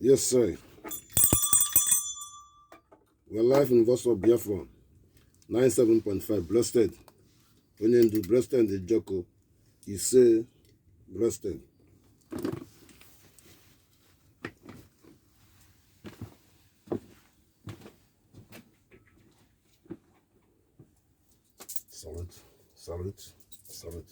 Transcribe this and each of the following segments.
Yes, sir. We're live in voice of Biafra, 97.5. Blessed. Onyendu, blessed and the Joko. ICIC, blessed. Salute, salute, salute.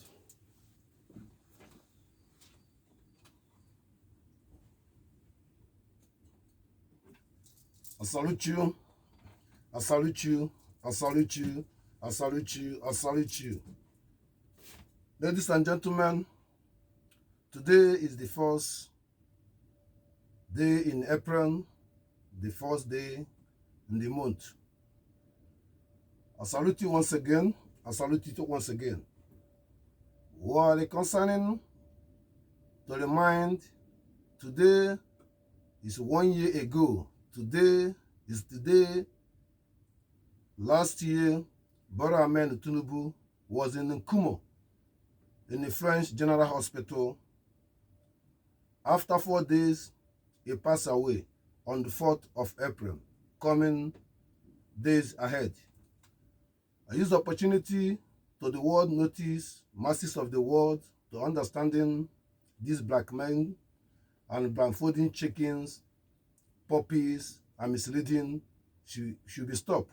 I salute you. I salute you. I salute you. I salute you. I salute you. Ladies and gentlemen, today is the first day in April, the first day in the month. I salute you once again. I salute you once again. While concerning to remind, today is 1 year ago. Today is the day last year Bola Ahmed Tinubu was in Nkumo in the French General Hospital. After 4 days, he passed away on the 4th of April, coming days ahead. I use the opportunity to the world notice, masses of the world, to understanding these blackmailing and blindfolding chickens, puppies, and misleading should be stopped.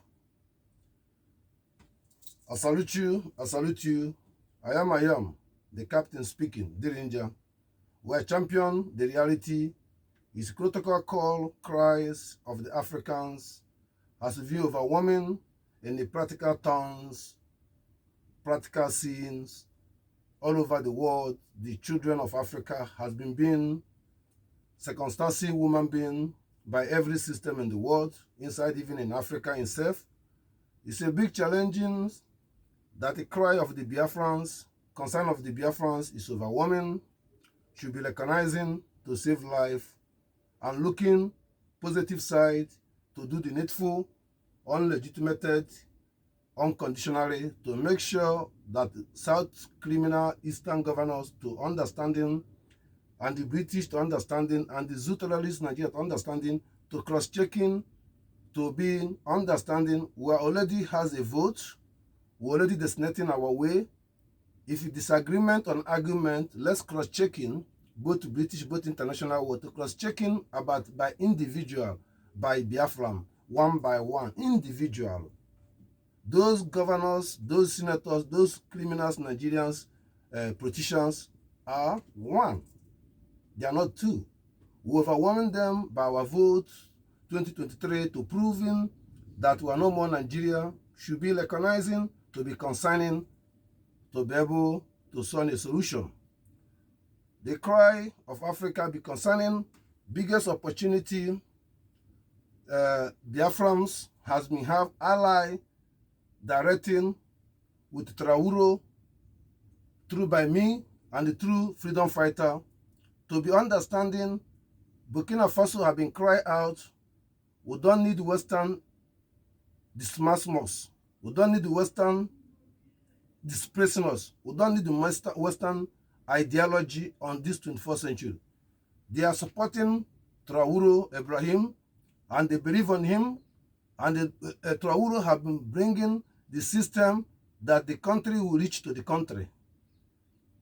I salute you, I salute you. I am, the captain speaking, the ranger. We champion the reality is critical call cries of the Africans as a view overwhelming in the practical towns, practical scenes all over the world. The children of Africa has been being circumstancing human being by every system in the world, inside even in Africa itself. It's a big challenge that the cry of the Biafrans, concern of the Biafrans is overwhelming, should be recognizing to save life and looking positive side to do the needful, unlegitimated, unconditionally, to make sure that South criminal Eastern governors to understanding and the British to understanding and the Zootologist Nigeria to understanding, to cross-checking, to being understanding. We already has a vote. We're already designating our way. If disagreement on argument, let's cross-checking, both British, both international, or to cross-checking about by individual, by Biafra, one by one, individual. Those governors, those senators, those criminals, Nigerians, politicians are one. They are not two. We overwhelming them by our vote 2023 to proving that we are no more Nigeria, should be recognizing, to be consigning, to be able to solve a solution. The cry of Africa be concerning biggest opportunity Biafrans has been have ally directing with Trauro, through by me and the true freedom fighter, to be understanding. Burkina Faso have been cry out, we don't need Western dismissing us. We don't need the Western displacing us. We don't need the Western ideology on this 21st century. They are supporting Trauro Ibrahim, and they believe on him, and Trauro have been bringing the system that the country will reach to the country.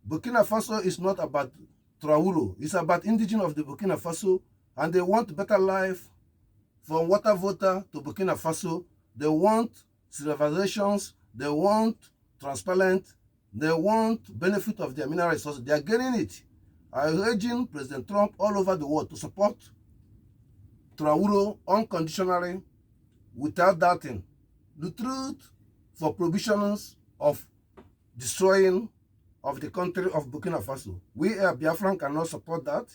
Burkina Faso is not about Trauro. It's about indigenous of the Burkina Faso, and they want better life from water voter to Burkina Faso. They want civilizations, they want transparent, they want benefit of their mineral resources. They are getting it. I urging President Trump all over the world to support Trauro unconditionally, without doubting the truth, for provisions of destroying of the country of Burkina Faso. We Biafran cannot support that.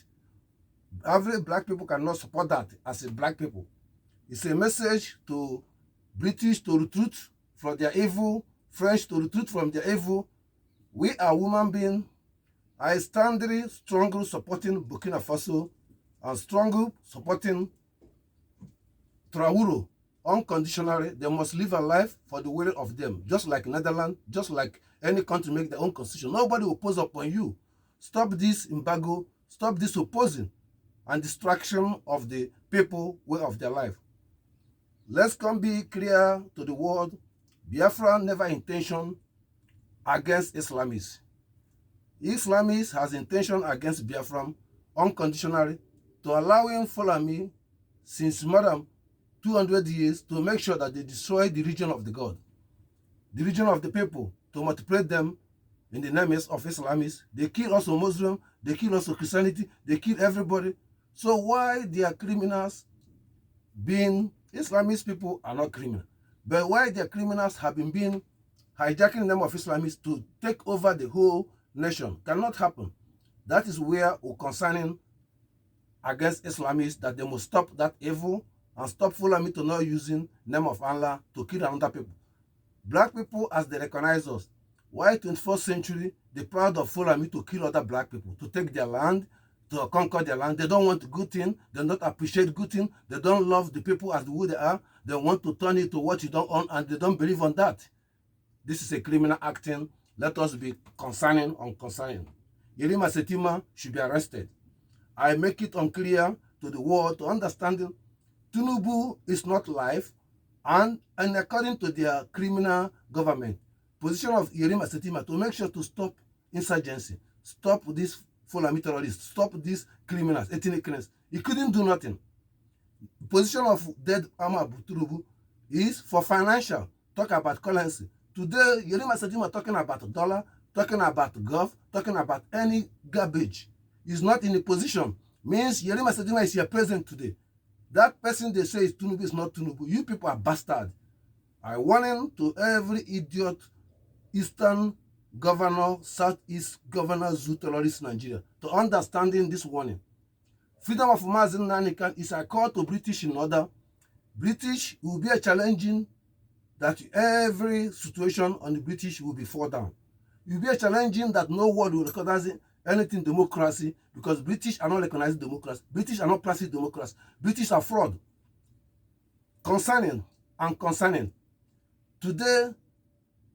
Every black people cannot support that as a black people. It's a message to British to retreat from their evil, French to retreat from their evil. We are human beings. I stand strongly supporting Burkina Faso and strongly supporting Trauro unconditionally. They must live a life for the will of them, just like Netherlands, just like any country make their own constitution. Nobody will oppose upon you. Stop this embargo, stop this opposing, and distraction of the people way of their life. Let's come be clear to the world. Biafra never intention against Islamists. Islamists has intention against Biafra unconditionally to allowing Fulani since more than 200 years to make sure that they destroy the region of the God, the region of the people, to multiply them in the name of Islamists. They kill also Muslim, they kill also Christianity, they kill everybody. So why they are criminals being Islamist people are not criminal? But why their criminals have been being hijacking the name of Islamists to take over the whole nation cannot happen. That is where we're concerning against Islamists, that they must stop that evil and stop Fulani to not using name of Allah to kill another people. Black people, as they recognize us, why 21st century they proud of Fulani to kill other black people, to take their land, to conquer their land. They don't want good thing, they don't appreciate good thing, they don't love the people as who they are, they want to turn it to what you don't own, and they don't believe on that. This is a criminal acting. Let us be concerning on concerning. Yerima Setima should be arrested. I make it unclear to the world to understanding Tinubu is not life, and according to their criminal government, position of Yerima Setima to make sure to stop insurgency, stop these Fulani terrorists, stop these criminals, ethnic criminals. He couldn't do nothing. The position of dead Ahmad Tinubu is for financial, talk about currency. Today, Yerima Setima talking about dollar, talking about gov, talking about any garbage. Is not in a position. Means Yerima Setima is your president today. That person they say is Tinubu is not Tinubu. You people are bastard. I warning to every idiot Eastern governor, Southeast governor, zoo terrorist Nigeria to understanding this warning. Freedom of Mazin Nanikan is a call to British in order. British will be a challenging that every situation on the British will be fall down. It will be a challenging that no world will recognize anything democracy, because British are not recognizing democracy. British are not practicing democracy. British are fraud. Concerning and concerning. Today,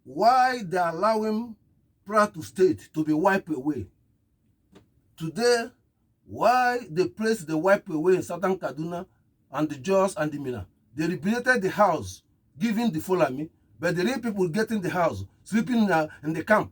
why they are allowing proud to state to be wiped away? Today, why they place the wipe away in Southern Kaduna and the Jos and the Mina? They liberated the house, giving the Fulani, but the real people getting the house, sleeping in the camp.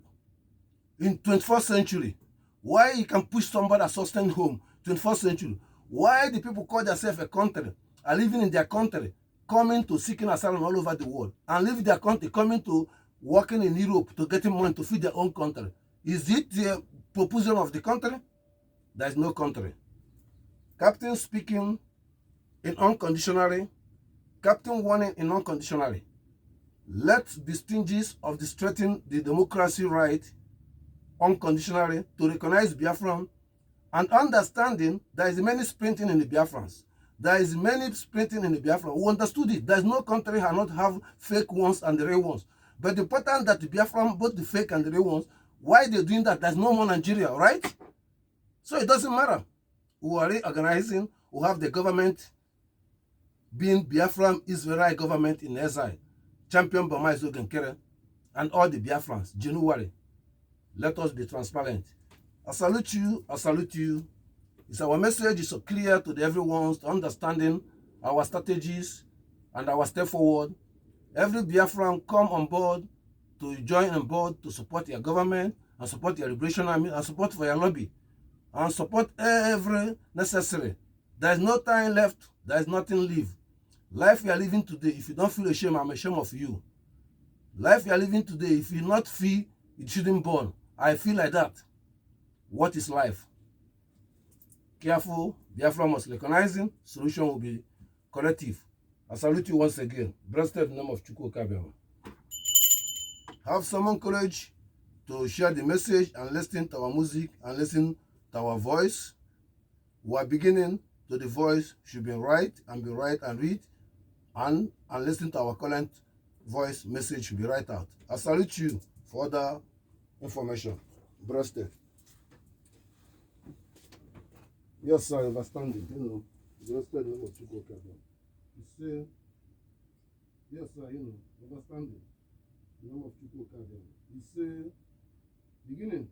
In 21st century, why you can push somebody a sustained home, 21st century? Why the people call themselves a country, are living in their country, coming to seeking asylum all over the world, and leave their country, coming to working in Europe to getting money to feed their own country? Is it the proposal of the country? There is no country. Captain speaking in unconditionally, Captain warning in unconditionally. Let the stinges of the strengthen the democracy right unconditionally to recognize Biafran and understanding there is many sprinting in the Biafrans. There is many sprinting in the Biafran. We understood it. There is no country that not have fake ones and the real ones. But the important that the Biafran, both the fake and the real ones, why they're doing that, there's no more Nigeria, right? So it doesn't matter. We are reorganizing, we have the government being Biafran Israeli government in exile, champion Bama Izogenkere, and all the Biafrans, January. Let us be transparent. I salute you, I salute you. It's our message is so clear to the everyone's understanding our strategies and our step forward. Every Biafran come on board to join on board to support your government and support your liberation army and support for your lobby and support every necessary. There is no time left. There is nothing live. Life you are living today, if you don't feel ashamed, I'm ashamed of you. Life you are living today, if you not feel, it shouldn't burn. I feel like that. What is life? Careful, Biafra must recognizing, solution will be collective. I salute you once again. Blessed in the name of Chukwu Kabiama. Have some courage to share the message and listen to our music and listen to our voice. We are beginning to the voice should be right and read and listen to our current voice message should be right out. I salute you for other information. Blessed. Yes, sir, understanding. You know, blessed in the name of Chukwu Kabiama. You say, yes, sir, you know, understanding. In the name of Chukwu Kabiama. You say, beginning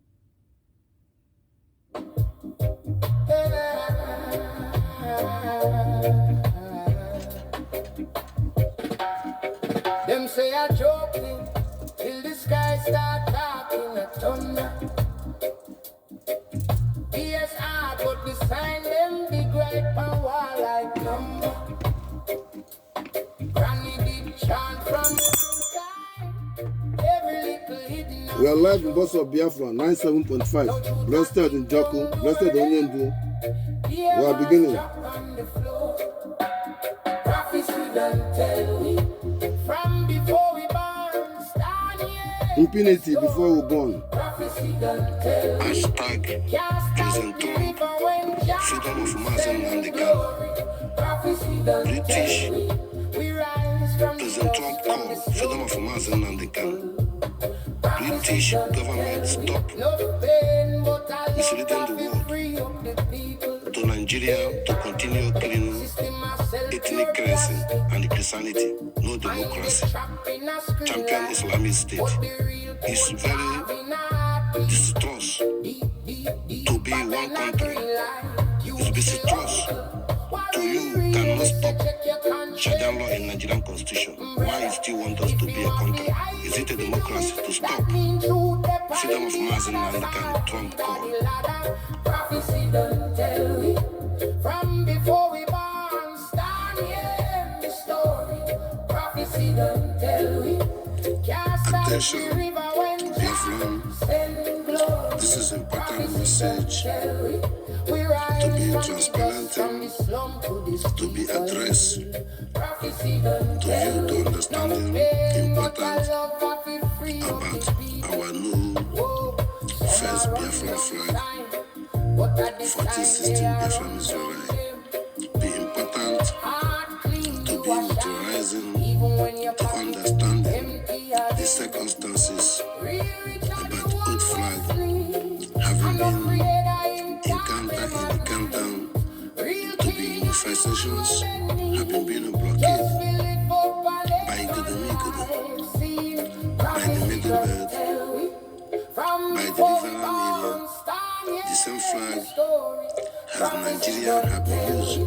Them say I'm joking till the sky start talking a thunder. Yes, I but the sign them big right and wall like number. Granny did chant from the sky. Every little hidden. We are live in Boss of Biafra 97.5. Blessed in Joko, blessed in Onyendu. We are beginning. Prophecy don't tell me from before we born. Stand here. Impunity before we born. Prophecy don't tell me. Hashtag President Trump, freedom of Muslim and the gun. British President Trump called freedom of Muslim and the gun. British government stop misleading the world to Nigeria to continue killing ethnic cleansing and Christianity, no democracy. Champion Islamist state is very distrust to be one country. It's distrust to you cannot stop Sharia law in Nigerian constitution. Why you still want us to be a country? Is it a democracy to stop freedom of Muslim and can Trump call? Prophecy don't tell me from before we born. Stand here in the story. Prophecy don't tell me. Attention, Biafra. This is important message to be transparent and to be addressed to you to understanding important about our new first Biafra flag 1416 Biafra Israelite. Be important to be utilizing to understanding the circumstances about old flag having been encountered in the countdown to be unified sessions having been blockaded by Igbo, by the Middle Belt, by the Riverland area. The same flag has Nigeria have been used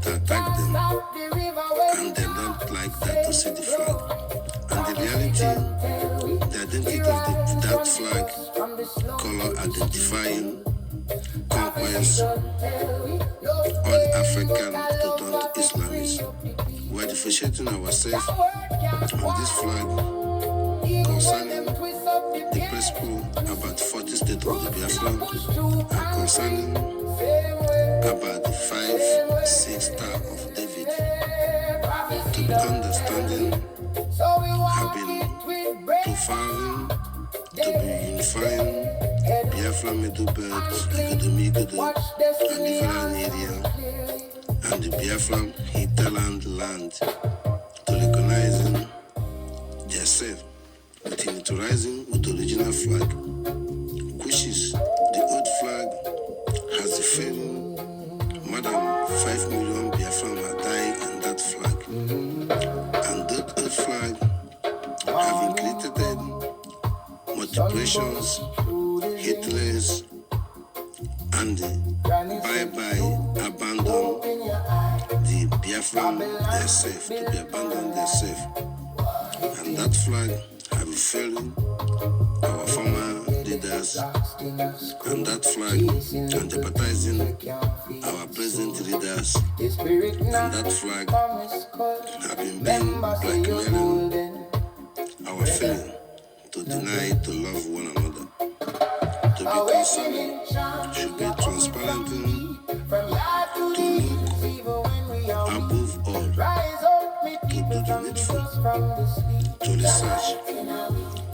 to attack them, and they don't like that to see the flag. And the reality, the identity of that flag, color identifying conquest all the African to turn to Islamist. We are differentiating ourselves on this flag concerning the principle about 40 states of the Biafra and concerning about the 5-6 star of David. To be understanding, having profiling, to be unifying Biafra Middle Belt, Igbo, and the Riverland area, and the Biafra hinterland land, to recognizing themselves with unitizing with the original flag, which is the old flag has the fame. More than 5 million Biafran have died in that flag, and that old flag having created multiplications, hitless, and bye-bye abandon the Biafran themselves, to be abandoned themselves. And that flag have failing our former leaders, and that flag and jeopardizing our present leaders, and that flag have been blackmailing our feeling to deny to love one another. To be concerning should be transparent, to look above all, to do the needful, to research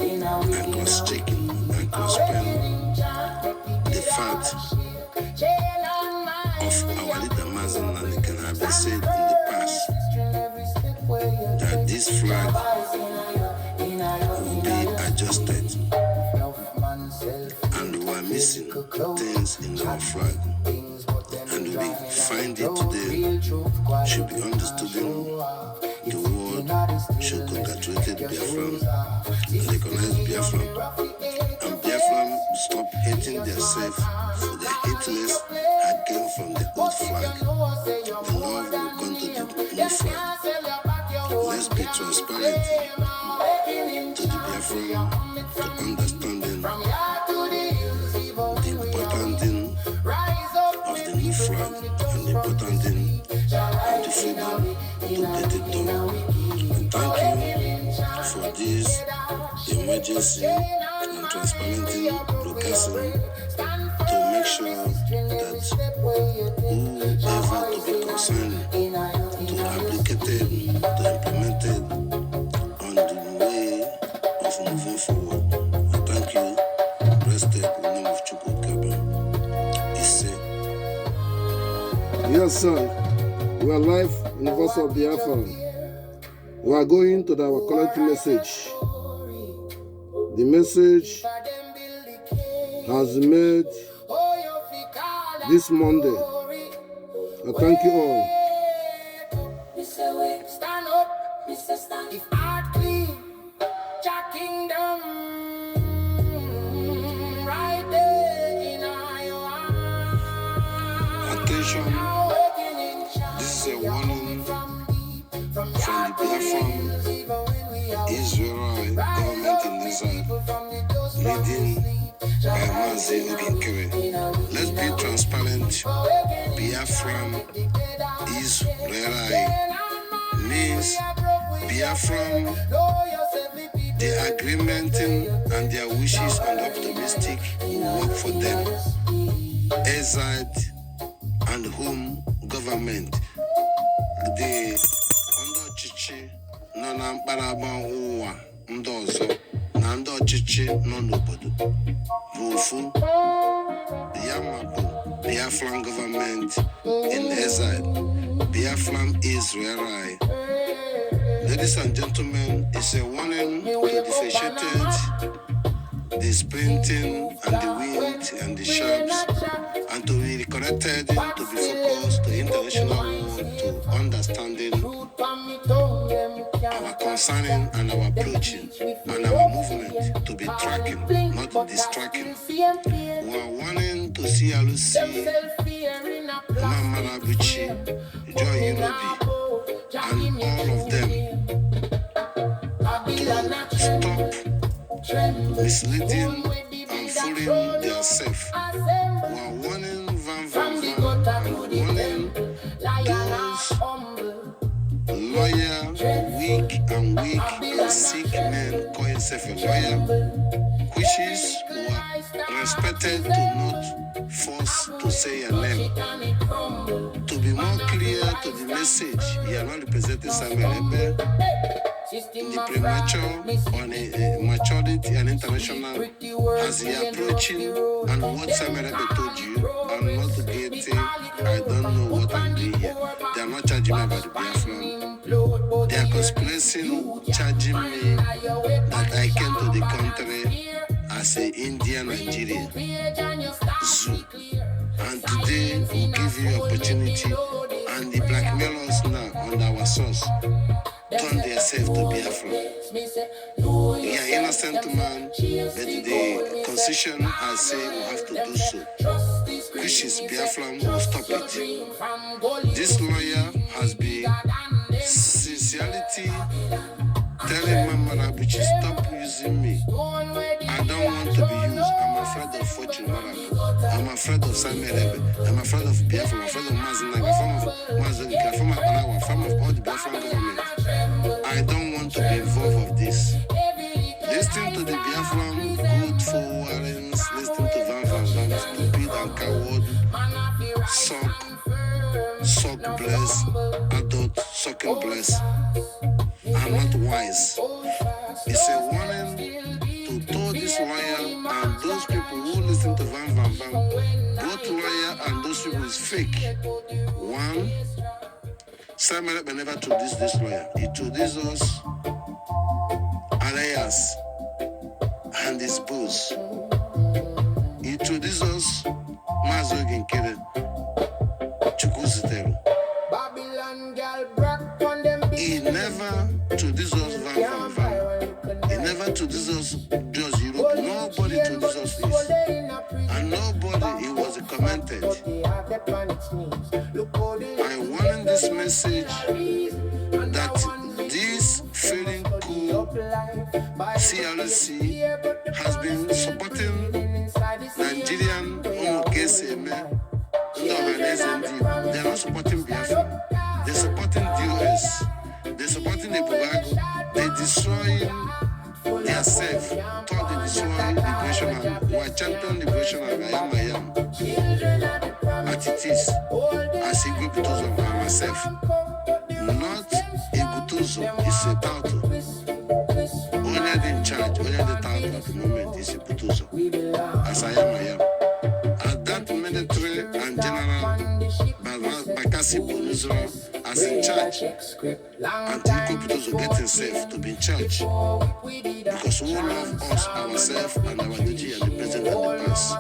and cross-checking and cross-spelling the fact of our leader Mazen Nanikan have been said in the past that this flag will be adjusted, and we are missing things in our flag, and we find it today should be understood in the world should congratulate Biafra and recognize Biafra, and Biafra stop hating themselves for the hateness again from the old flag. The love will come to the new flag. Let's be transparent to the Biafran, to understanding the important thing of the new flag and the important thing of the freedom to get it done. And thank you for this emergency and transparent broadcasting to make sure that whoever to be concerned to applicate it, to implement it on the way of moving forward. And thank you. Blessed in the name of Chukwu Kabe. Yes, sir. We are live in the voice of Biafra. We are going to our collective message. The message has made this Monday. I thank you all. Stand up, Mr. Stand. If heart clean, Jah kingdom, right there in your heart. Attention, this is a warning from the Biafran Israeli government in Israel, leading by Mazi Oginkere. Let's be transparent. Biafran Israeli means Biafran, the agreement and their wishes and optimistic will work for them. Exiled and home government, the under ọchịchị nọ na mkparaba ụwa ndị ọzọ na ndị ọchịchị nọ n'obodo bụ ofu. Ya ma bụ Biafran government in exile, Biafran Israeli. Ladies and gentlemen, it's a warning to the differentiated, the sprinting and the wind and the sharps, and to be connected, to be focused to international world, to understanding our concerning and our approaching and our movement, to be tracking, not distracting. We are wanting to see Alusi, Mamarabuchi, Joy Unobi, and all of them to stop misleading and fooling themselves. We are warning Van and warning those lawyer, weak and sick men call himself a lawyer, which is who are respected to not force to say a name. To be more clear to the message, he are not representing Samuel Ebe in the premature on a maturity and international as he approaching and what Samuel Ebe told you. I'm not guilty. I don't know what I'm doing here. They are not charging me about the Biafran. They are conspirating, charging me that I came to the country as an Indian Nigerian zoo. And today we'll give you opportunity and the blackmailers now on our source turn themselves to Biafra. We are innocent man, but the constitution has said we have to do so. Which is Biafra will stop it. This lawyer has been sincerity telling Mama Rabuchi, stop using me. I don't want to be used. I'm afraid of Fortune Marabu. I'm afraid of Samuel Ebe. I'm afraid of Biafra. I'm afraid of Mazinaga. I'm afraid of Mazogika. I'm afraid of Apanawa. I'm afraid of all the Biafran government. I don't want to be involved with this. Listen to the Biafran good forwards. Listen to Van, stupid and coward. Suck bless. Adult sucking bless. I'm not wise. It's a warning to this lawyer and those people who listen to Van. Both lawyer and those people is fake. One, Samuel Ebe never introduced this lawyer. He introduced us, Alias, and his boss. He introduced us, Mazo Ginkere, Chukwu Ziteru. He never introduced us van. He never introduced us just Europe. Nobody introduced us this. And nobody, he was commented. I wanted this message that this feeling cool CLC has been supporting Nigerian KCM. They're not supporting Biafra. They're supporting the US. They're supporting the Bugago. They're destroying themselves. Thought they destroy liberation and who are champion liberation and I am. As it is, as Igbo Butozo and myself. Not Igbo Butozo, it's a title. Only the in charge, only the title at the moment is Igbo Butozo. As I am. At that military and general Bakassi Bonuzro as in charge, and Igbo Butozo get himself to be in charge. Because we love us, ourselves, and our energy and the present and the past.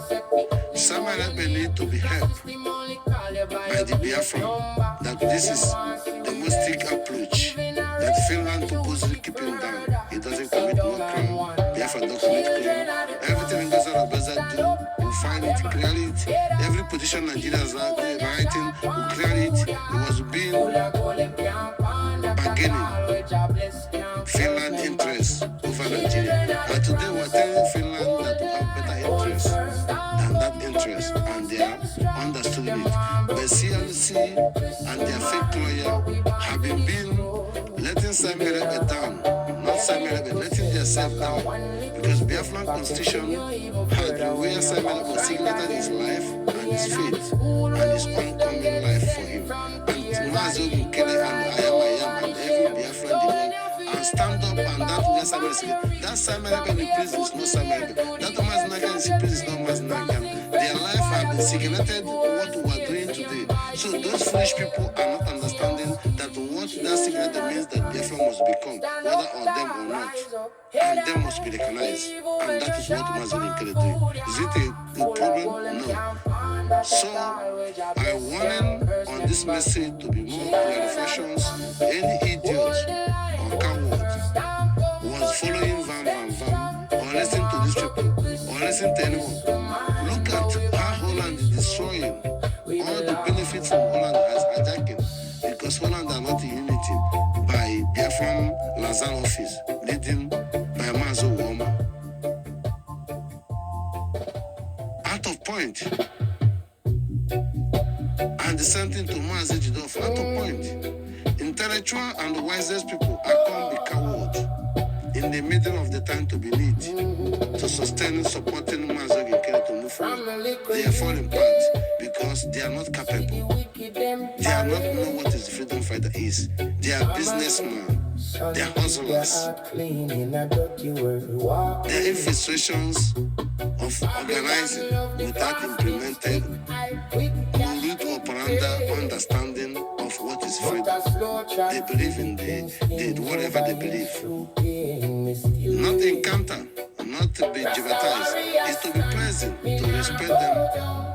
Samuel need to be helped by the Biafra that this is the most thick approach that Finland purposely keeping down. It doesn't commit no crime. Biafra don't commit crime. Everything goes on Bezat do, we find it, clear it. Every position Nigerians are writing, we clear it. It was being bargaining Finland interests over Nigeria. And today we're telling Finland that we have better interests than that interest, and they are understood it. But CLC and their fake lawyer have been letting Samuel Ebe down. Not Samuel Ebe, letting themselves down. Because Biafran Constitution had where Samuel Ebe signated his life and his faith and his oncoming life for him. And Mazo Bukele and Ayam and every Biafran and stand up and that where Samuel Ebe. That Samuel Ebe in prison is not Samuel Ebe. That Maznagan is in prison is not Maznagan. Their life have been signated what we are doing today. So those foolish people are not understanding that what that signature means that Biafra must become, whether on them or not. And them must be recognized. And that is what Mazin Nkele do. Is it a problem? No. So I warn on this message to be more clarifications. Any idiot or coward was following Vam or listening to these people or listening to anyone. Look at how Holland is destroying all the benefits from Holland as hijacking, because Holland are not in unity by Biafran Lazan office, leading by Mazo Woma. Out of point. And the same thing to Mazi Jidof, out of point. Intellectual and the wisest people are come be coward in the middle of the time to be need to sustain supporting Mazo Nkele to move forward. They are falling apart because they are not capable. They are not know what is freedom fighter is. They are businessmen. They are hustlers. Their infiltrations of organizing without implemented root operandi understanding of what is freedom. They believe in the whatever they believe. Not encounter, not to be jeopardized. It's to be present, to respect them.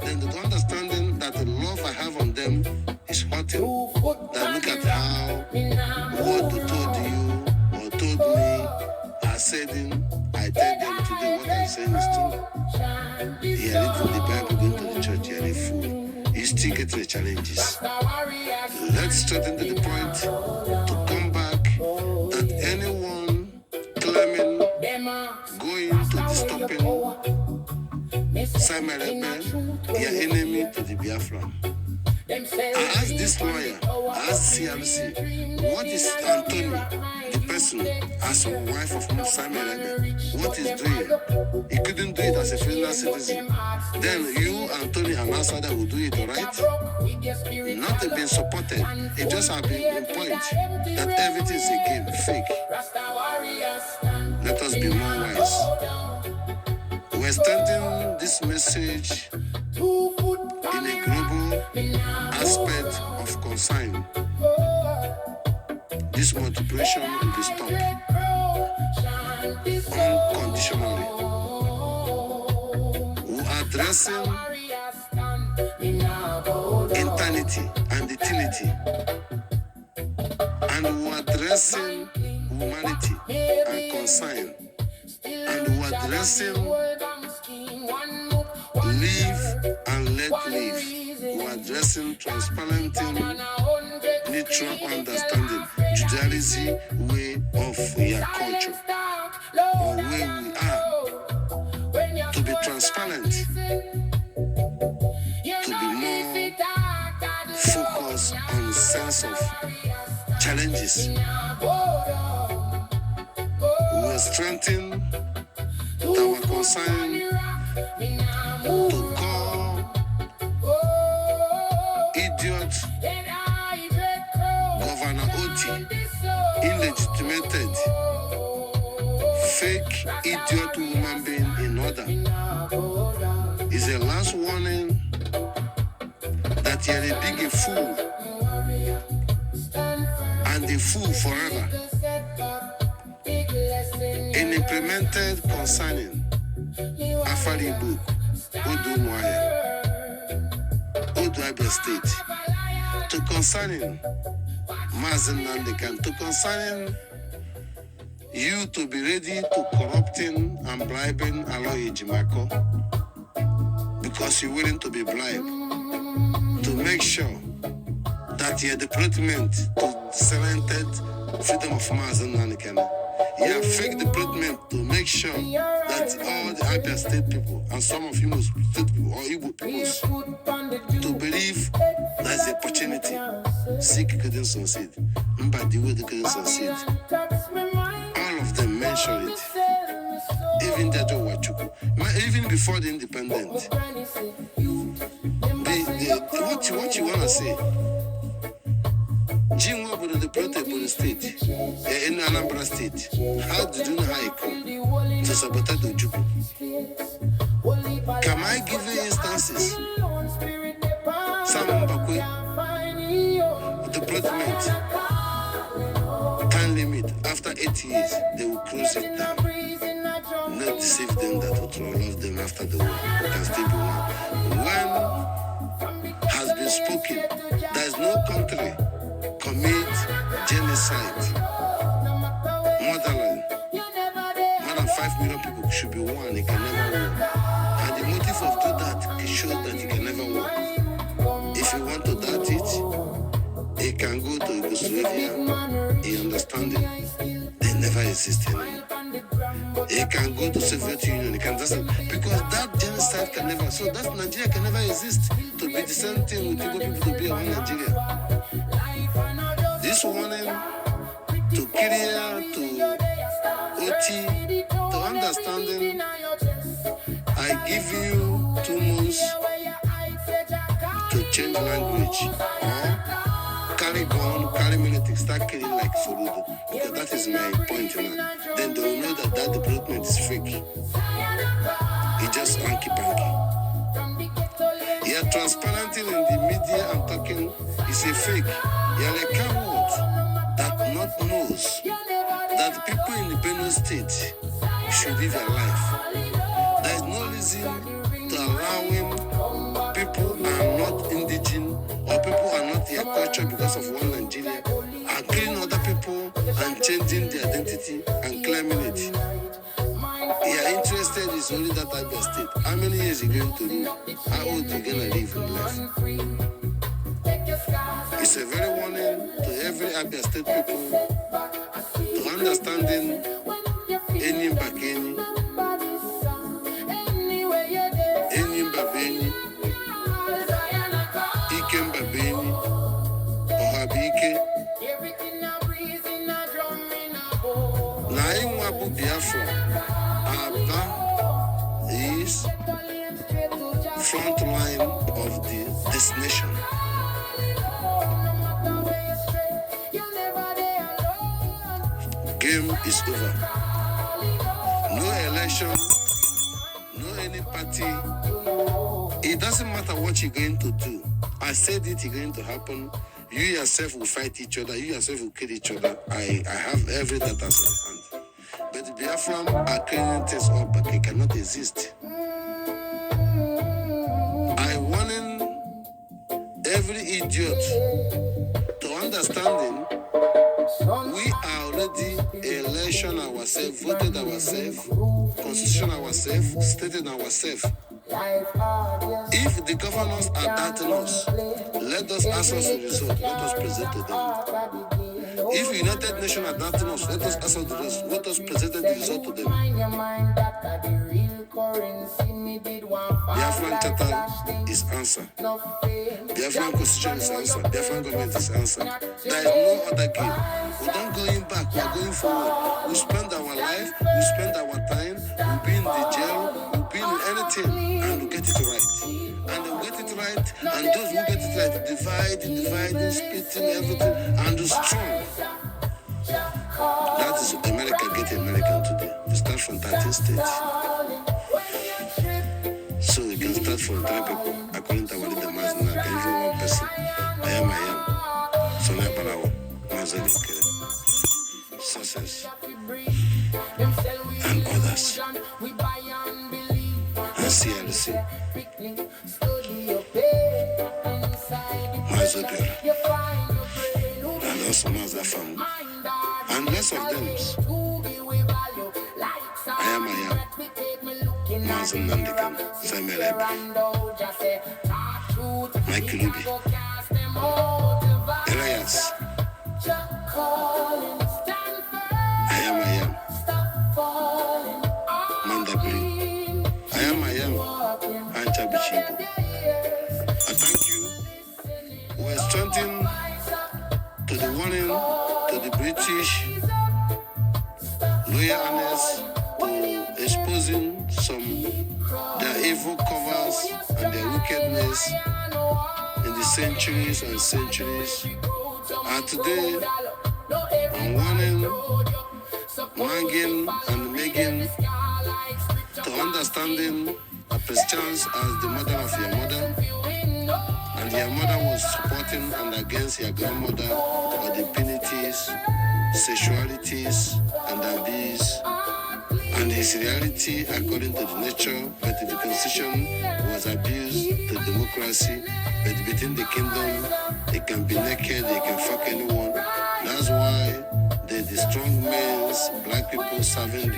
Then the understanding that the love I have on them is hurting. That look at how what they told you or told me, I said I tell them today what I'm saying is true. You are reading the Bible, going to the church, you are a fool. You still get the challenges. Let's straighten to the point to come back that anyone claiming going to the stopping Samuel Ebe, your enemy to the Biafra. I asked this lawyer, I asked CLC, what is Anthony, the person, as a wife of Samuel Ebe, what is doing? He couldn't do it as a freelance citizen. Then you, Anthony, and Asada will do it, alright? Not being supported, it just has been in point that everything is a game, fake. Let us be more wise. We're standing this message in a global aspect of concern. This multiplication will be stopped unconditionally. We are addressing eternity and eternity, and we are addressing humanity and concern. And we are addressing live and let live. We are addressing transparenting, neutral understanding, Judaism way of your culture, or where we are, to be transparent, to be more focused on sense of challenges. We are strengthening our concern to call idiot Governor Oti illegitimate, fake idiot woman being in order. Is a last warning that you're a big fool and a fool forever. And implemented concerning Afari book, Odu Mwaya, Odu Abia State, to concerning Mazen Nandekan, to concerning you to be ready to corrupting and bribing Aloy Jimako because you're willing to be bribed to make sure that your department to selected freedom of Mazen Nandekan. Yeah, fake department to make sure that all the Abia State people and some of Imo State people or Igbo people to believe there's the opportunity. Seek couldn't succeed. But the way they couldn't succeed. All of them mention it. Even Jajo Wachuku. Even before the independent. What you wanna say? Jim Wabu the Protect State in Anambra State. How did you know how it come to sabotage the Juku? Can I give you instances? Some Bakwe, deployment, time limit, after 8 years, they will close it down. Not deceive them that will love them after the war. Can still be one. When has been spoken, there is no country commit genocide. Motherland. More than 5 million people should be one. It can never work. And the motive of do that is show that it can never work. If you want to doubt it, it can go to Yugoslavia. You understand it? They never exist anymore. It can go to Soviet Union. It can just because that genocide can never. So that Nigeria can never exist to be the same thing with Igbo people to be one Nigeria. This warning to Kiria, to Oti, to understanding, I give you 2 months to change language or carry gun, carry military, start killing like Furudo. Because that is my point now. Then they will know that that development is fake. It's just hanky-panky. You're transparent in the media and talking, it's a fake. You're a coward that not knows that people in the Benue State should live their life. There is no reason to allowing people who are not indigenous or people who are not their culture because of one Nigeria and killing other people and changing their identity and claiming it. You are interested is only that type of state. How many years are you going to do? How old are you going to live in life? It's a very warning to every Abia State people to understanding any Mbakeni, any Mbabeni, Ike Mbabeni, Ohabike. Naim Wabu Biafra, Aba is front line of this nation. Game is over. No election, no any party. It doesn't matter what you're going to do. I said it's going to happen. You yourself will fight each other. You yourself will kill each other. I have every data in hand. But the Biafran are cleaning things up, but it cannot exist. I warning every idiot to understanding we are already already election ourselves, voted ourselves, constitution ourselves, stated ourselves. If the governors are doubting us, let us ask us the result, let us present to them. If the United Nations are doubting us, let us ask us the result, let us present the result to them. Biafran Charter is answer. Biafran Constitution is answer. Biafran government is answer. There is no other game. We don't going back, we are going forward. We spend our life, we spend our time, we'll be in the jail, we'll be in anything, and we'll get it right. And we'll get it right, and those who get it right, dividing, splitting, everything, and the strong. That is America getting American today. We start from 13 states. So we can start from 3 people, according to our leader, Mazna, even one person. I am. Sonia Balawa, Mazali Kere, Success, and others. And CLC, Mazabir, and also Mazda family. And less of them. I am. Mazam Nandikan, Samuel Ebe, Michael Ubi, Elias, I am, Mandabri, I am, Ancha Bichibo. I thank you. We are strengthening to the warning, to the British, lawyer honest, to exposing some their evil covers and their wickedness in the centuries and centuries. And today, I'm warning, nagging and making to understanding a Christians as the mother of your mother, and your mother was supporting and against your grandmother for the impunities, sexualities, and abuse. And his reality according to the nature, but the constitution was abused to democracy, but within the kingdom, it can be naked, it can fuck anyone. That's why the strong men, black people serving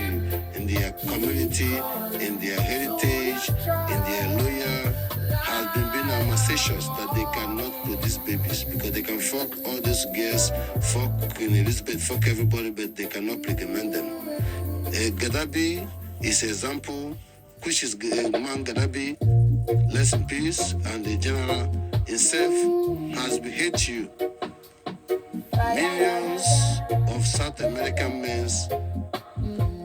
in their community, in their heritage, in their lawyer, has been being ambitious that they cannot produce babies because they can fuck all these girls, fuck Queen Elizabeth, fuck everybody, but they cannot recommend them. Gaddafi is an example, which is man Gaddafi, rest in peace, and the general himself has behaved you. Millions of South American men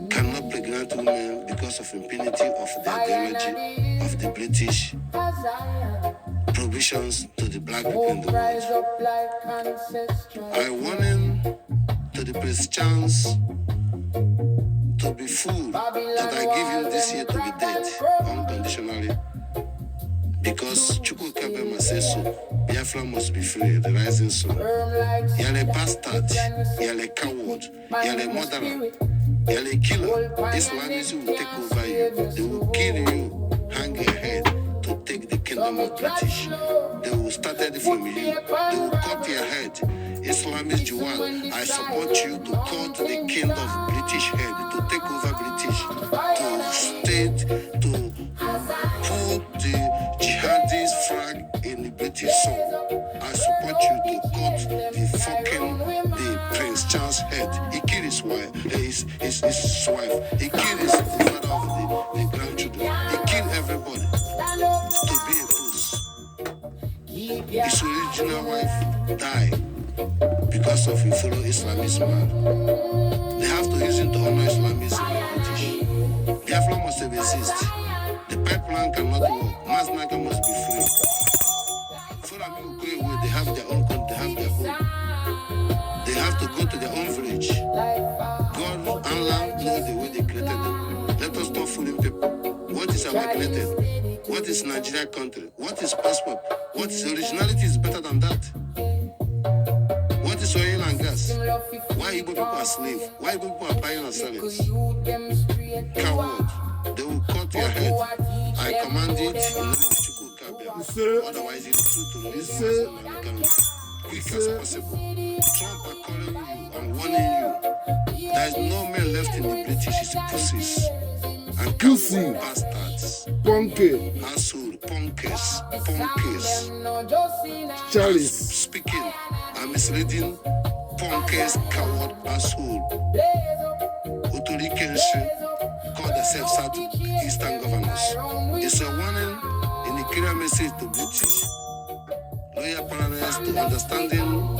cannot pregnant women because of impunity of the ideology of the British provisions to the black people in the world. I want him to the Christians to be fool that I give you this year to be dead unconditionally. Because Chukwu Kabema says so, Biafra must be free, the rising sun. You're a bastard, you're a coward, you're a murderer, you're a killer. Islamists will take over you, they will kill you, hang your head to take the kingdom of British. They will start it from you, they will cut your head. Islamist Juwan, I support you to cut the king of British head, to take over British, to state, to put the jihadist flag in the British soul. I support you to cut the Prince Charles head. He killed his wife, his wife. He killed his father of the grandchildren. He killed everybody to be a puss. His original wife died because of you follow Islamism. They have to use it to honor Islamism in the British. Biafra must exist. The pipeline cannot work. Mass Naga must be free. So that people go away, they have their own country, they have their home. They have to go to their own village. God and land know the way they created them. Let us stop fooling people. What is amalgamated? What is Nigeria country? What is passport? What is originality is better than that? What is oil and gas? Why Igbo people are slaves? Why Igbo people are buying and selling? Coward. They will cut your head. I command it in the name of Chukwu Kabia. Otherwise, it's true to release American quick as possible. Trump are calling you and warning you. There is no man left in the British, it's pussies and Pussy. coward bastards. Punky. Asshole, punkies, Chalice. speaking and misleading, punkies, coward, asshole. Utuli Kenshi call themselves South Eastern governors. It's a warning in the clear message to British loyal parents to understanding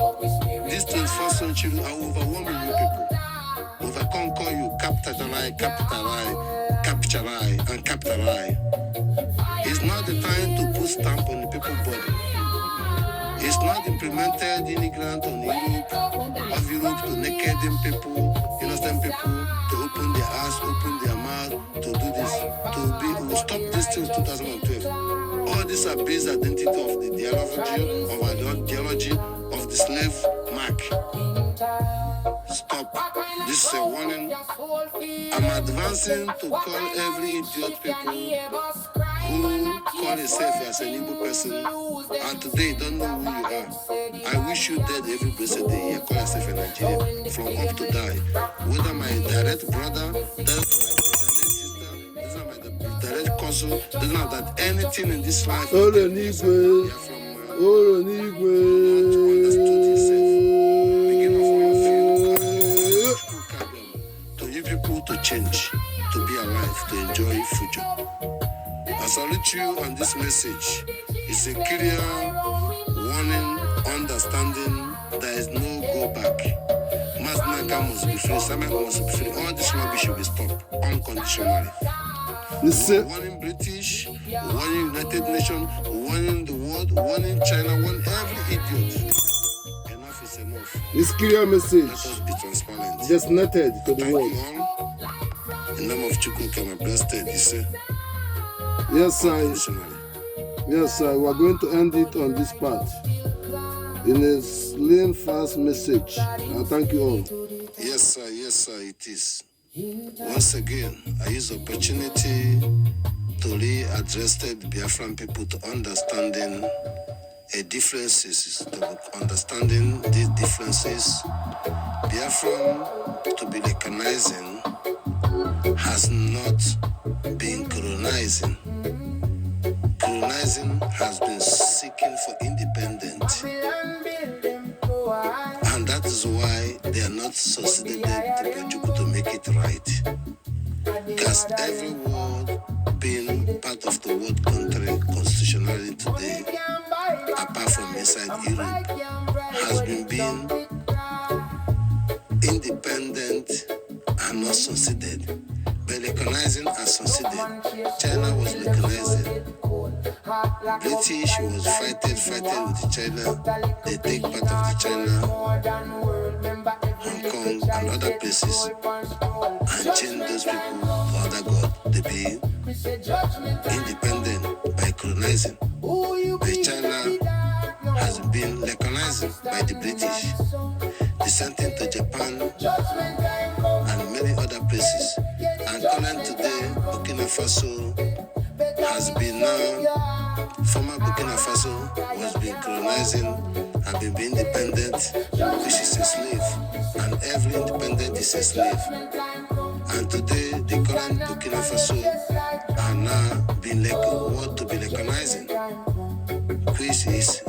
this 21st century are overwhelming you people. Overconquer you, capitalize, and capitalize. It's not the time to put stamp on the people's body. It's not implemented immigrant on Europe to naked them people, innocent people, to open their eyes, open their mouth, to do this, we will stop this since 2012. All these are based identity of the ideology of the slave mark. Stop. This is a warning. I'm advancing to call every idiot people who call themselves as an Igbo person and today don't know who you are. I wish you dead every blessed day. You call yourself a Nigerian from up to die. Whether my direct brother, direct cousin, doesn't have that anything in this life. To you people to change, to be alive, to enjoy future. I salute you on this message. It's a clear warning, understanding. There is no go back. Masnaka must be free, Samek must be free. All this rubbish should be stopped unconditionally. Warning British, warning United Nations, warning the world, warning China, warning every idiot. Enough is enough. It's clear message. Let us be transparent. Just netted to the Thank world. you all. In the name of Chukwu, I'm blessed, you say. Yes, sir. Unconditionally. Yes, sir. We are going to end it on this part in a slim, fast message. Thank you all. Yes, sir, it is. Once again, I use the opportunity to readdress the Biafran people to understanding differences, to understanding these differences. Biafran to be recognizing has not been colonizing. Colonizing has been seeking for independence. And that is why they are not succeeded to make it right. Because every word being part of the world country constitutionally today, apart from inside Europe, has been independent and not succeeded. But recognizing and succeeded. China was recognizing. British was fighting with China. They take part of the China, Hong Kong and other places and change those people to other god. They be independent by colonizing. But China has been recognized by the British. The same thing to Japan and many other places. And current today, Burkina Faso has been now, former Burkina Faso was being colonizing and been independent, which is a slave. And every independent is a slave. And today, the current Burkina Faso are now being what to be recognizing, which is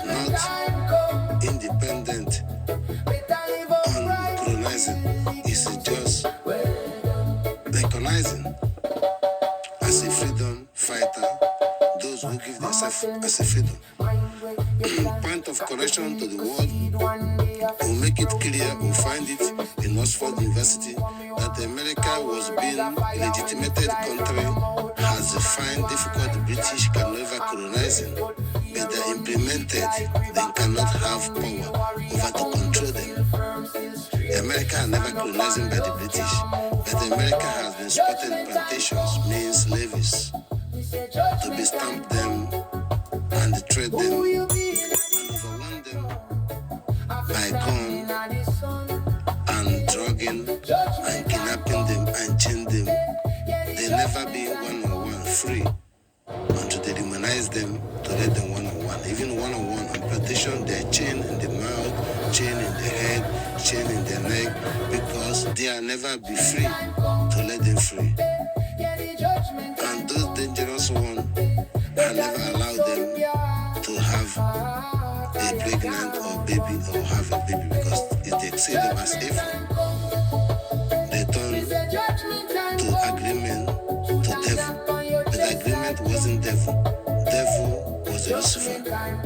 not independent on colonizing. It's just recognizing as a freedom fighter those who give themselves as a freedom. Point of correction to the world, we'll make it clear, we'll find it in Oxford University, that America was being a legitimated country, has defined difficult the British can never colonizing, but they're implemented, they cannot have power over to control them. America are never colonizing by the British, but America has been spotted plantations, means slaves, to be stamped them and trade them and overwhelm them by gun and drugging and kidnapping them and chain them. They never be one-on-one free until they demonize them to let them one-on-one. Even one-on-one on plantation, they're chained in the mouth, chained in the head, chained in the neck, because they will never be free to let them free. And those dangerous ones, I never allow them to have a pregnant or baby or have a baby because they see them as evil. They turn to agreement to devil. But the agreement wasn't devil. Devil was Lucifer.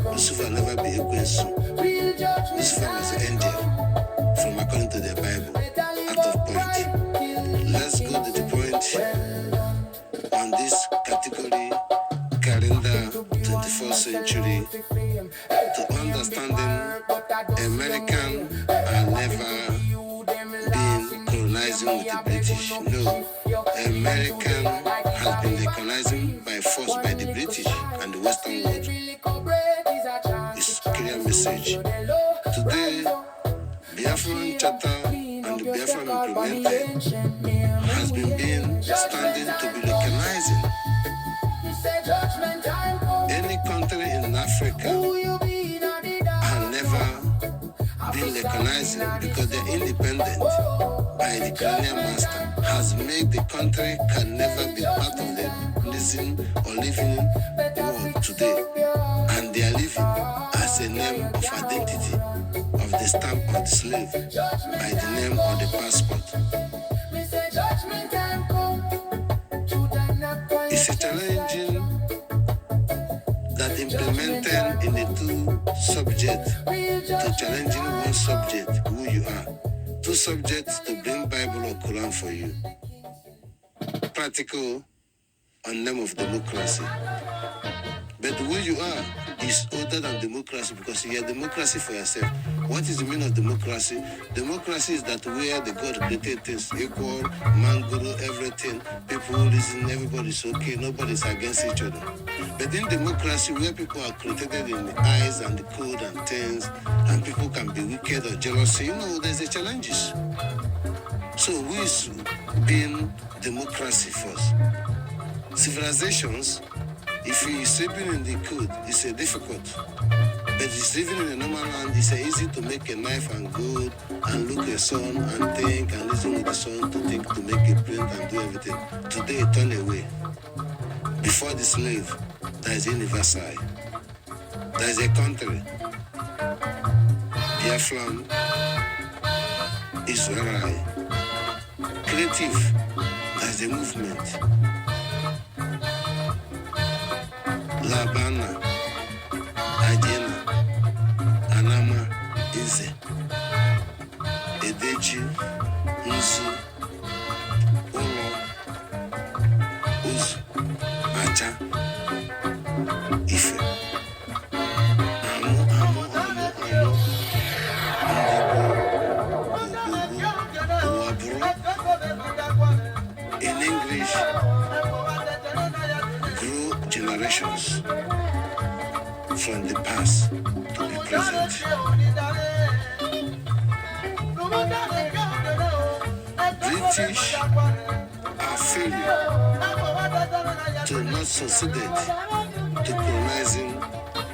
Lucifer never be Ekwensu. Lucifer was an angel from according to the Bible. Out of point. Let's go to the point on this category calendar 21st century to understanding American are never been colonizing with the British. No, American has been colonizing by force by the British and the Western world. It's a clear message. Today, Biafran Charter and the Biafran implemented has been standing to be recognizing. Any country in Africa have never been recognizing because they're independent by the colonial master has made the country can never be part of the living or living world today. And they are living as a name of identity of the stamp of the slave by the name of the passport. It's a challenging that implemented in the two subjects to challenging one subject, who you are. Two subjects to bring Bible or Quran for you. Practical on name of democracy. But who you are is older than democracy because you are democracy for yourself. What is the meaning of democracy? Democracy is that where the God created things equal, man, guru, everything, people listen, everybody's okay, nobody's against each other. But in democracy, where people are created in the eyes and the code and things, and people can be wicked or jealous, there's the challenges. So who is being democracy first? Civilizations, if you is sleeping in the code, it's a difficult. But it's living in a normal land, it's easy to make a knife and gold and look at the sun and think and listen to the sun to think to make a print and do everything. Today, turn away. Before the slave, there is universal. There is a country. Biafra, Israel. Creative, there is a movement. Labana, Ajena, Anama, Ize, Edeji, Nzu, Olo, Uzu, Acha, Ife, Amo, in English, grow generations from the past to the present. British are failure to not succeed to colonizing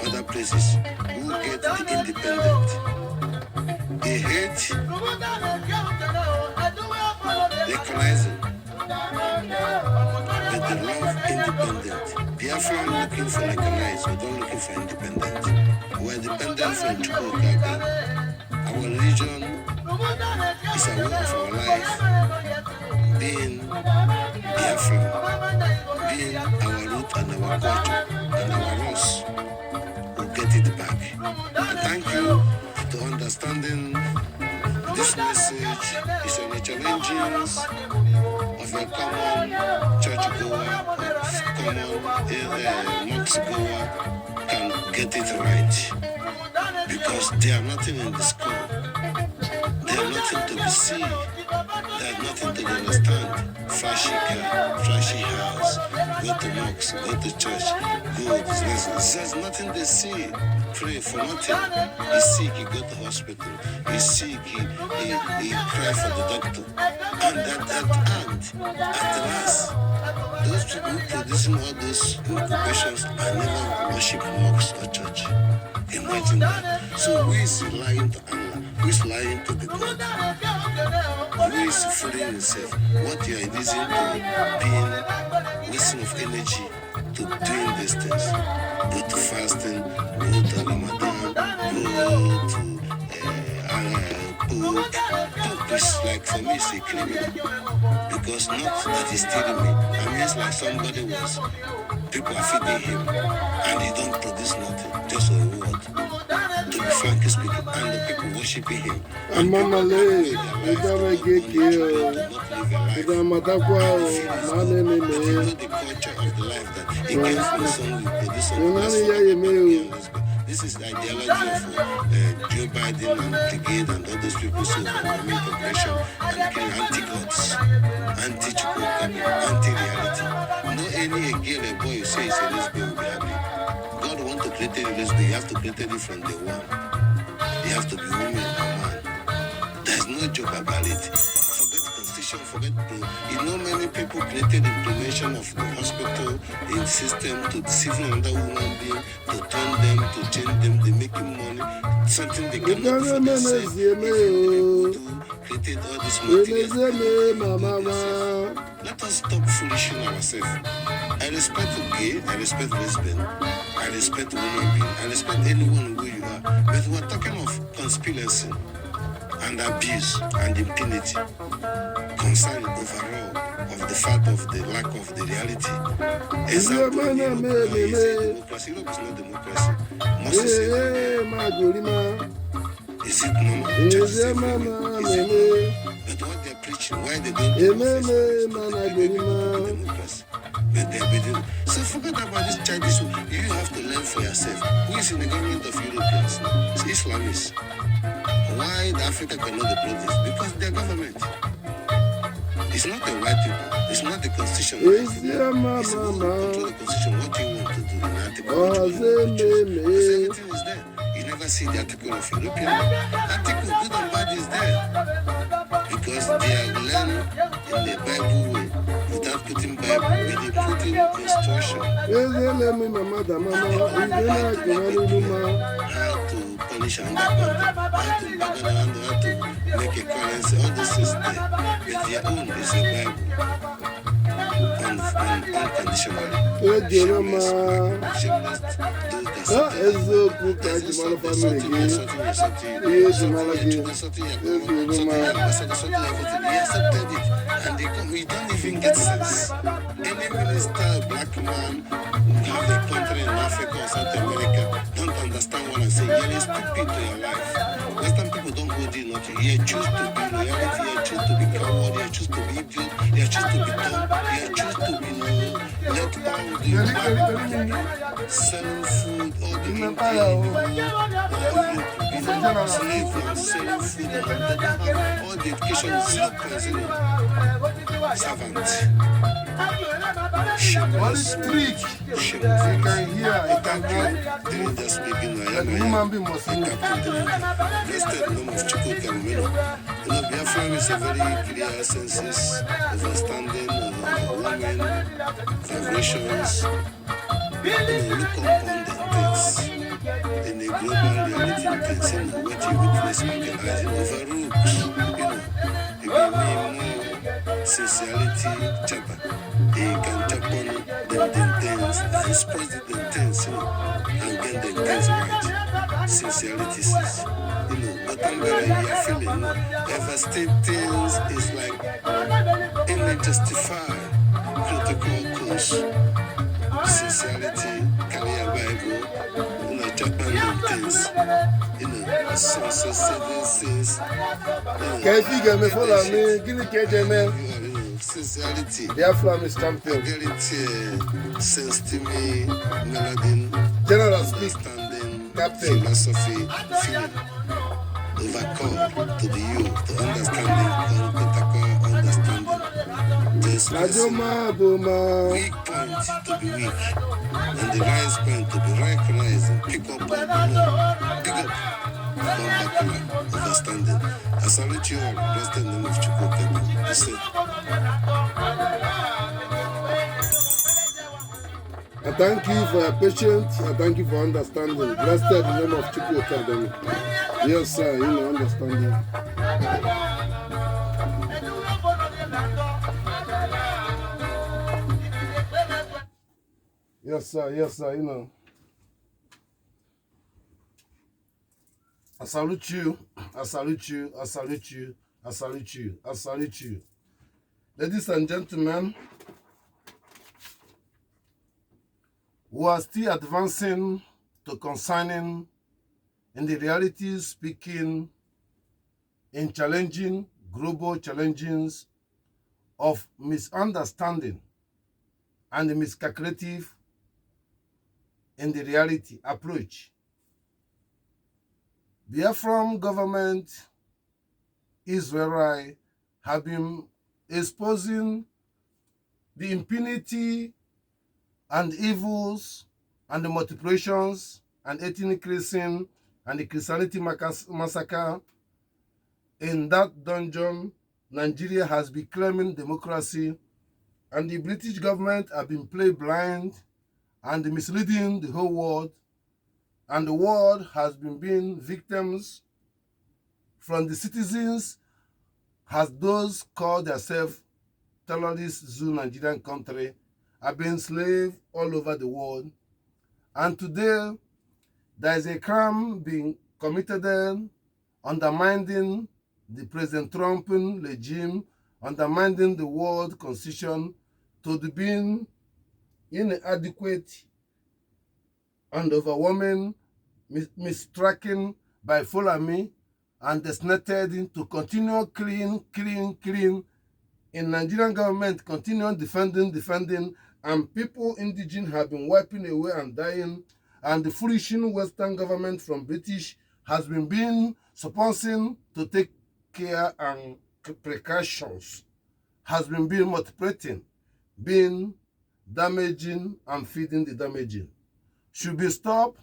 other places who get the independent. They hate the colonizing, but they love independent. Biafra looking for recognized, we don't looking for independent. We're dependent from Chukwuka. Our religion is a way of our life. Being Biafra, being our root and our culture and our roots, we'll get it back. And thank you for understanding this message is on the challenges of a common church goer, common mosque goer can get it right. Because they are nothing in the school. They are nothing to be seen. They are nothing to understand. Flashy car, flashy house, go to mosque, go to church, go business. There's nothing they see. Pray for nothing. He's sick, he go to hospital. He's sick, he cry for the doctor. And at last, those people who producing all those occupations are never worship mosques or church. Imagine that. So who is lying to Allah? who is lying to the God, who is fooling himself, what you are using to being wasting of energy to doing these things. Go to fasting, go to Ramadan, go to Pope is like, for me, it's a criminal. Because not that he's stealing me. I mean, it's like somebody was, people are feeding him, and he don't produce nothing, just a word. To be frankly speaking, and the people worshiping him. And Mama Lay, you don't get killed. You don't matter what, the culture of the life that he gets from son will produce some. This is the ideology of Joe Biden and Brigade and all those people who overwhelming population and killing anti-gods, anti-Chukwuka, anti-reality. No any girl or boy you say is a lesbian will be happy. God want to create a lesbian, you have to create it from the one. You have to be woman or man. There's no joke about it. Forget many people created information of the hospital in system to deceive another human being, to turn them, to change them, they making money, something they cannot do for themselves. Created all this material. Let us stop foolishing ourselves. I respect gay, I respect lesbian, I respect woman being, I respect anyone who you are. But we're talking of conspiracy and abuse and impunity, concern overall of the fact of the lack of the reality. Example, Europe is a democracy. Europe is not democracy. Moses is it normal? But what they're preaching, why they don't do democracy? But they're building. So forget about this Chinese. You have to learn for yourself. Who is in the government of Europeans? It's Islamists. Why the Africa cannot approve this? Because their government. It's not the white people. It's not the constitution. It's who control the constitution. What you want to do in article? Everything is there. You never see the article of European. Article good and bad is there. Because they are learning in the Bible way. Without putting Bible, they put in instruction. How to punish another country, how to bargain around, how to make a currency, all this is there. But their own is a Bible. Unconditionally. Shameless. And they come, we don't even get sense. Any minister, black man, who have a country in Africa or South America, don't understand what I'm saying. You're stupid to your life. Western people don't go there nothing. You choose to be reality, you choose to be coward, you choose to be idiot, you choose to be dumb, you choose to be let down, selling food, all the selling food, all the education, 0.0. Servant. One street. You can hear a country. Human being must know. Blessed name of Chukwuka. Biafra is a very clear senses, understanding women, vibrations. Look upon the things in a global reality things, what you witness organizing overroots, you can name sincerity, chapa. He can tap on the things, express the things, and get the things right. Sincerity says, but I'm very feeling, ever state things is like unjustified protocol course. Sincerity, career Bible, Japan things, sense. Can you get me follow me? Give me KJ, Sincerity, Biafra is champion. Reality, sense to me, melody, General speak, understanding, Captain. philosophy, feeling, overcome to the youth, to understanding, understanding. This weak point to be weak, and the rise point to be recognized and pick up, pick up, understanding. I salute you all, blessed in the name of Chukwuka. I thank you for your patience. I thank you for understanding. Blessed in the name of Chukwuka. Yes, sir, you know, understanding. Yes, sir, you know. I salute you, I salute you, I salute you, I salute you, I salute you. Ladies and gentlemen, we are still advancing to concerning in the reality speaking in challenging global challenges of misunderstanding and the miscalculative in the reality approach. Biafran government Israel have been exposing the impunity and evils and the multiplications and ethnic cleansing and the Christianity massacre. In that dungeon, Nigeria has been claiming democracy, and the British government have been played blind and misleading the whole world, and the world has been being victims from the citizens as those call themselves terrorist zoo Nigerian country have been slaves all over the world. And today, there is a crime being committed undermining the President Trump regime, undermining the world constitution to the being inadequate and overwhelming mistracking by Fulani and designated to continue clean in Nigerian government, continue defending, and people indigenous have been wiping away and dying, and the foolish Western government from British has been being supposing to take care and precautions, has been being multiplicating, being damaging and feeding the damaging. Should be stop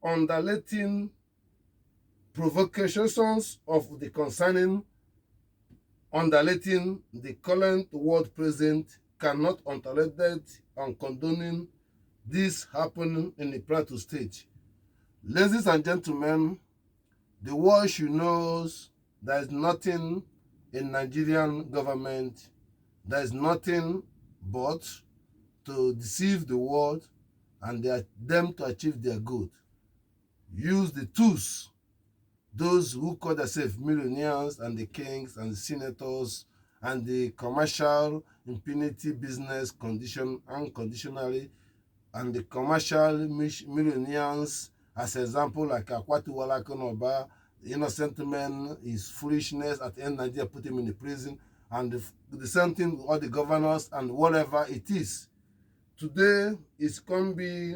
underletting provocations of the concerning, underletting the current world president cannot underlet and condoning this happening in the Plateau state. Ladies and gentlemen, the world should know there is nothing in Nigerian government, there is nothing but to deceive the world and them to achieve their good. Use the tools, those who call themselves millionaires and the kings and the senators and the commercial impunity business condition unconditionally, and the commercial millionaires as example like Akwati Walakonoba, the innocent man, his foolishness at the end Nigeria put him in the prison, and the same thing with all the governors and whatever it is. Today it's going to be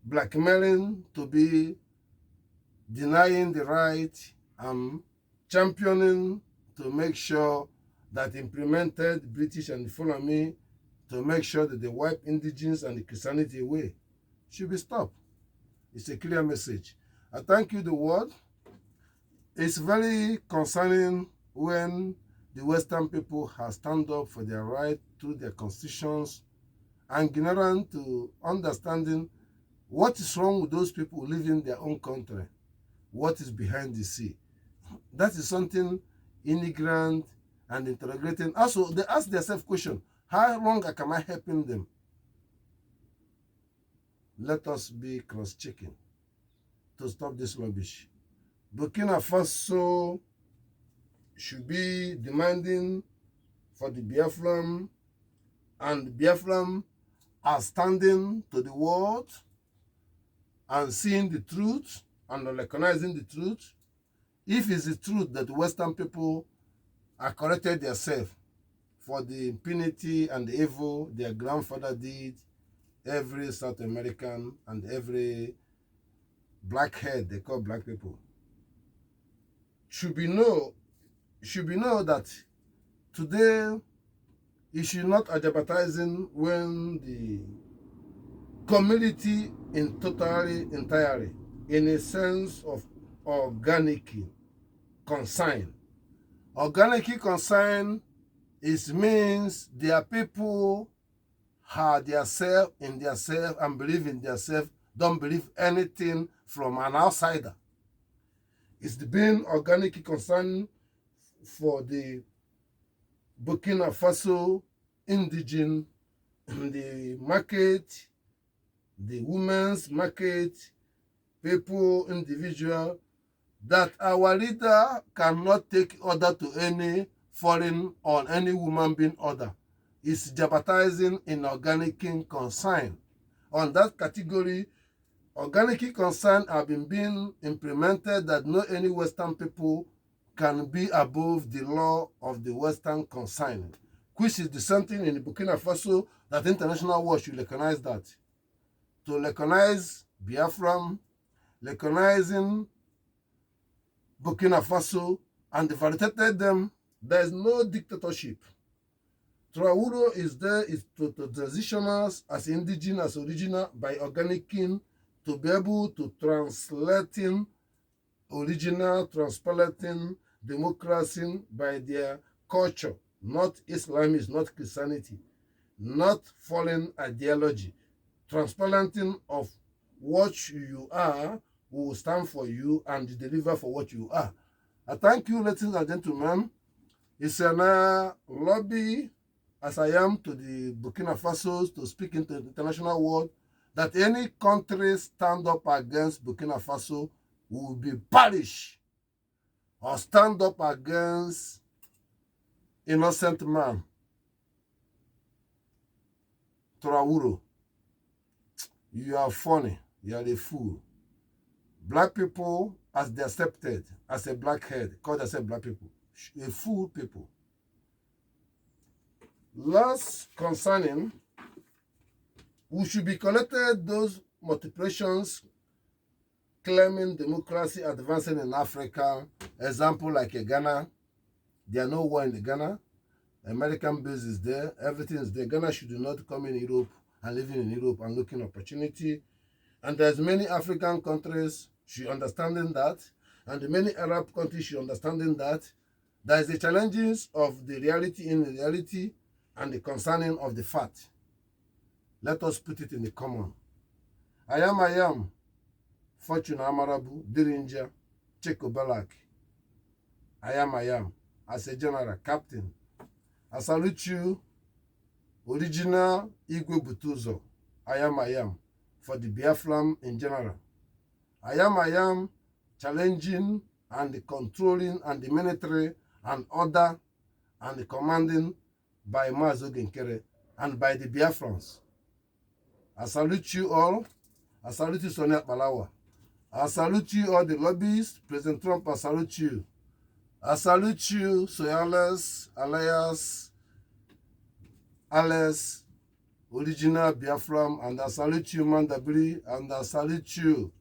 blackmailing, to be denying the right, championing to make sure that implemented British and Fulani to make sure that they wipe indigenous and the Christianity away should be stopped. It's a clear message. I thank you, the world. It's very concerning when the Western people have stand up for their right through their constitutions and ignorant to understanding what is wrong with those people who live in their own country, what is behind the sea. That is something immigrant and interrogating. Also, they ask themselves question, how long am I helping them? Let us be cross-checking to stop this rubbish. Burkina Faso should be demanding for the Biafran, and Biafran are standing to the world and seeing the truth and recognizing the truth. If it's the truth that the Western people are corrected themselves for the impunity and the evil their grandfather did, every South American and every blackhead they call black people, should be know that today it should not advertising when the community entirely in a sense of organic concern. Organic concern means their people have their self in their self and believe in their self, don't believe anything from an outsider. It's being organic concern for the Burkina Faso indigenous, the market, the women's market, people, individual, that our leader cannot take order to any foreign or any woman being order. It's jeopardizing in organic concern. On that category, organic concern have been being implemented that no any Western people can be above the law of the Western concern, which is the same thing in Burkina Faso that international world should recognize that. To recognize Biafra, recognizing Burkina Faso, and validated them, there is no dictatorship. Traoré is there is to transition us as indigenous, original by organicing to be able to translating original, transplanting democracy by their culture, not Islamist, not Christianity, not foreign ideology. Transplanting of what you are will stand for you and deliver for what you are. I thank you, ladies and gentlemen. It's an lobby, as I am to the Burkina Faso, to speak into the international world, that any country stand up against Burkina Faso will be punished, or stand up against innocent man, Traoré. You are funny. You are a fool. Black people, as they accepted as a blackhead, called themselves black people, a fool people. Last concerning, we should be collected those multiplications claiming democracy advancing in Africa. Example like Ghana. There are no war in the Ghana. American base is there. Everything is there. Ghana should not come in Europe and living in Europe and looking opportunity. And there's many African countries should understanding that, and many Arab countries should understanding that there is the challenges of the reality in the reality and the concerning of the fact. Let us put it in the common. I am, Fortune Amarabu, Dirinja, Cheko Balak. I am, as a general captain. I salute you, original Igbo Butuzo. I am, for the Biafra in general. I am challenging and the controlling and the military and order and the commanding by Mazo Genkere and by the Biafrans. I salute you all. I salute you, Sonia Palawa. I salute you, all the lobbyists. President Trump, I salute you. I salute you, Soyales, Alias, original Biafra, and I salute you, Mandabri, and I salute you,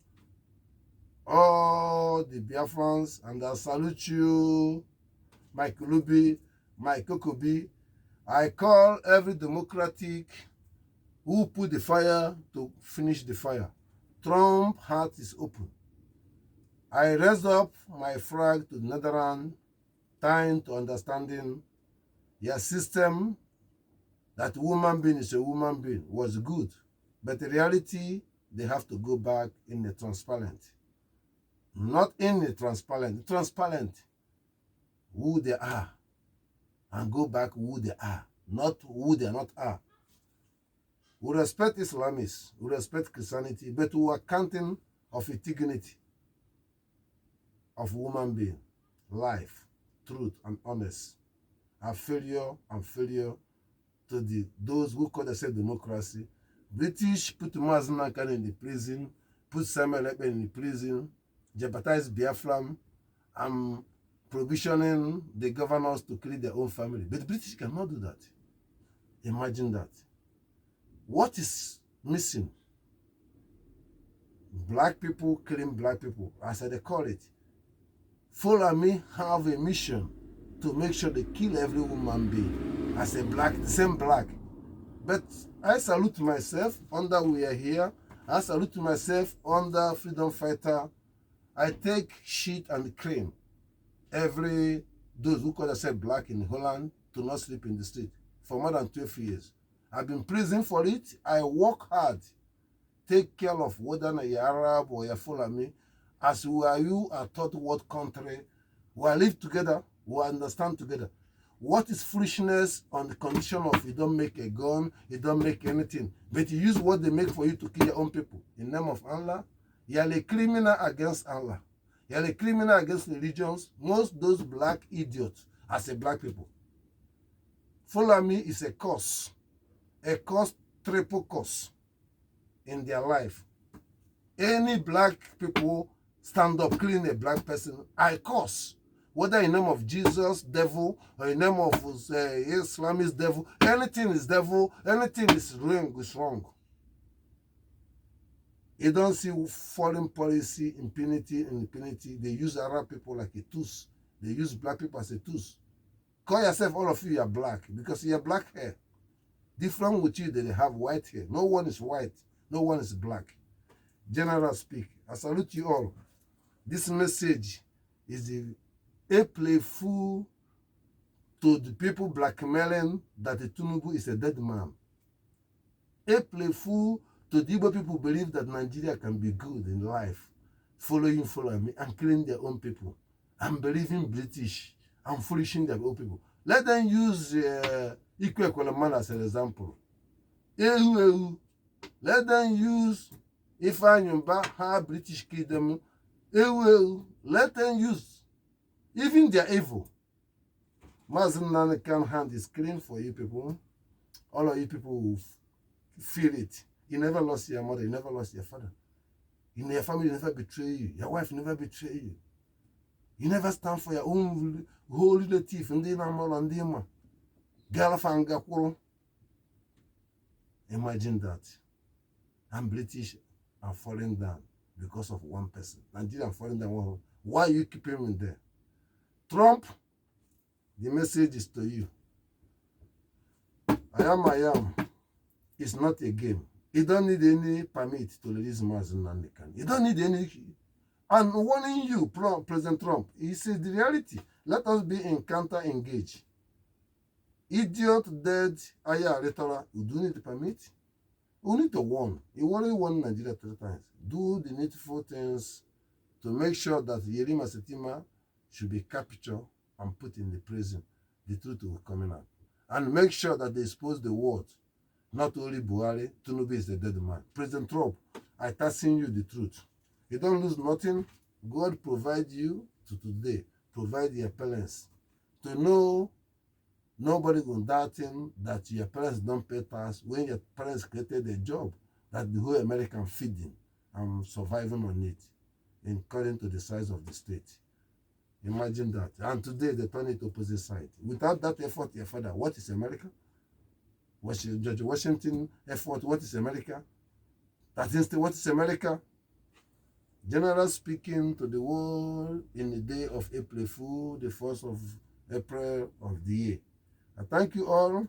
all the Biafrans, and I salute you, Mike Luby, Mike Kokobi. I call every democratic who put the fire to finish the fire. Trump's heart is open. I raise up my flag to the Netherlands, time to understanding your system that woman being is a woman being was good. But in reality, they have to go back in the transparent. Not in the transparent who they are, and go back who they are, not who they not are. We respect Islamists, we respect Christianity, but we are counting of a dignity of woman being, life, truth, and honest. A failure and failure to those who call themselves democracy. British put Mazna Khan in the prison, put Samuel Ekpe in the prison, jeopardize Biafra, and provisioning the governors to create their own family. But the British cannot do that. Imagine that. What is missing? Black people killing black people, as they call it. Follow me have a mission to make sure they kill every woman being as a black, the same black. But I salute myself under we are here. I salute myself under freedom fighter. I take shit and cream every those who call themselves black in Holland to not sleep in the street for more than 12 years. I've been in prison for it. I work hard take care of whether you're Arab or you're Fulani. As you are taught what country, we live together, we understand together. What is foolishness on the condition of you don't make a gun, you don't make anything, but you use what they make for you to kill your own people in the name of Allah? You are a criminal against Allah. You are a criminal against religions. Most those black idiots as a black people. Fulani is a curse, triple curse in their life. Any black people stand up killing a black person, I curse. Whether in the name of Jesus, devil, or in the name of Islamist devil, anything is devil, anything is wrong. You don't see foreign policy, impunity. They use Arab people like a tools. They use black people as a tools. Call yourself, all of you are black, because you have black hair. Different with you, they have white hair. No one is white, no one is black. General speak. I salute you all. This message is a playful to the people blackmailing that the Tinubu is a dead man. A playful to the Igbo people believe that Nigeria can be good in life, following me and killing their own people, and believing British and foolishing their own people. Let them use Ikwe as an example. Let them use Ifanyumba, how British killed them. Let them use. Even they are evil. Muslim Nanakan hand is clean for you people. All of you people will feel it. You never lost your mother, you never lost your father. In your family, never betray you. Your wife never betray you. You never stand for your own whole relative. Imagine that. I'm British and falling down because of one person. Nigeria falling down. Why are you keeping him there? Trump, the message is to you. I am. It's not a game. You don't need any permit to release Muslim Nanikan. You don't need any. I'm warning you, President Trump. He says the reality. Let us be in counter-engage. Idiot, dead, ayah, rhetoric. You do need a permit. We need to warn. You already warned Nigeria 3 times. Do the needful things to make sure that Yerima Setima should be captured and put in the prison. The truth will be coming out. And make sure that they expose the world. Not only Buhari, Tinubu is the dead man. President Trump, I telling you the truth. You don't lose nothing. God provide you to today. Provide your parents. To know nobody will doubt him that your parents don't pay tax when your parents created a job that the whole American feeding and surviving on it, according to the size of the state. Imagine that. And today they turn it opposite side. Without that effort, your father, what is America? George Washington effort, what is America? That instead, what is America? General speaking to the world in the day of April Fool, the 1st of April of the year. I thank you all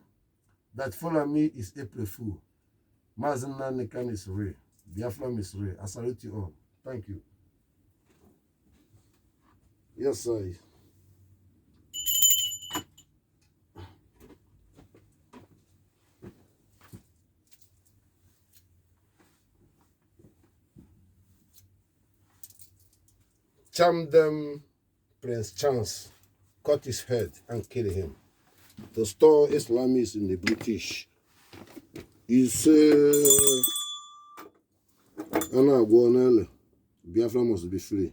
that follow me is April Fool. Mazana Nekan is real. Biafra is real. I salute you all. Thank you. Yes, sir. Charm them, Prince Chance, cut his head and kill him. To store Islamists in the British is Biafra must be free.